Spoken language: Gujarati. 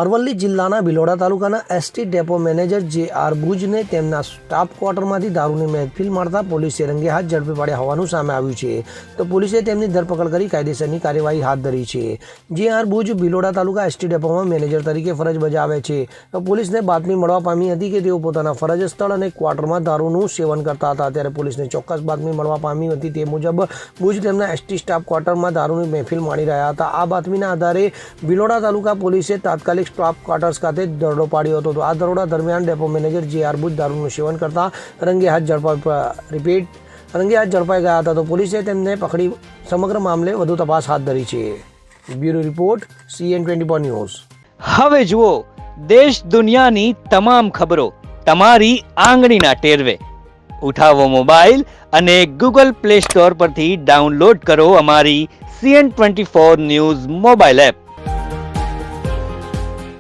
અરવલ્લી જિલ્લાના ભિલોડા તાલુકાના એસટી ડેપો મેનેજર જે.આર. ભુજને તેમના સ્ટાફ ક્વાર્ટરમાંથી દારૂની મહેફિલ મારતા પોલીસે રંગે હાથ ઝડપી પાડ્યા હોવાનું સામે આવ્યું છે. તો પોલીસે તેમની ધરપકડ કરી કાયદેસરની કાર્યવાહી હાથ ધરી છે. જે.આર. ભુજ ભિલોડા તાલુકા એસટી ડેપોમાં મેનેજર તરીકે ફરજ બજાવે છે. તો પોલીસને બાતમી મળવા પામી હતી કે તેઓ પોતાના ફરજ સ્થળ અને ક્વાર્ટરમાં દારૂનું સેવન કરતા હતા. ત્યારે પોલીસને ચોક્કસ બાતમી મળવા પામી હતી. તે મુજબ ભુજ તેમના એસટી સ્ટાફ ક્વાર્ટરમાં દારૂની મહેફિલ માણી રહ્યા હતા. આ બાતમીના આધારે ભિલોડા તાલુકા પોલીસે તાત્કાલિક સ્ટાફ ક્વાર્ટર્સ ખાતે દરોડો પાડ્યો હતો. તો આ દરોડા દરમિયાન ડેપો મેનેજર જે.આર. ભુજ દારૂનું સેવન કરતા રંગે હાથ ઝડપાઈ ગયા હતા. તો પોલીસે તેમને પકડી સમગ્ર મામલે વધુ તપાસ હાથ ધરી છે. Bureau report CN24 news. હવે જુઓ દેશ દુનિયાની તમામ ખબરો તમારી આંગળીના ટેરવે. ઉઠાવો મોબાઈલ અને Google Play Store પરથી ડાઉનલોડ કરો અમારી CN24 ન્યૂઝ મોબાઈલ એપ.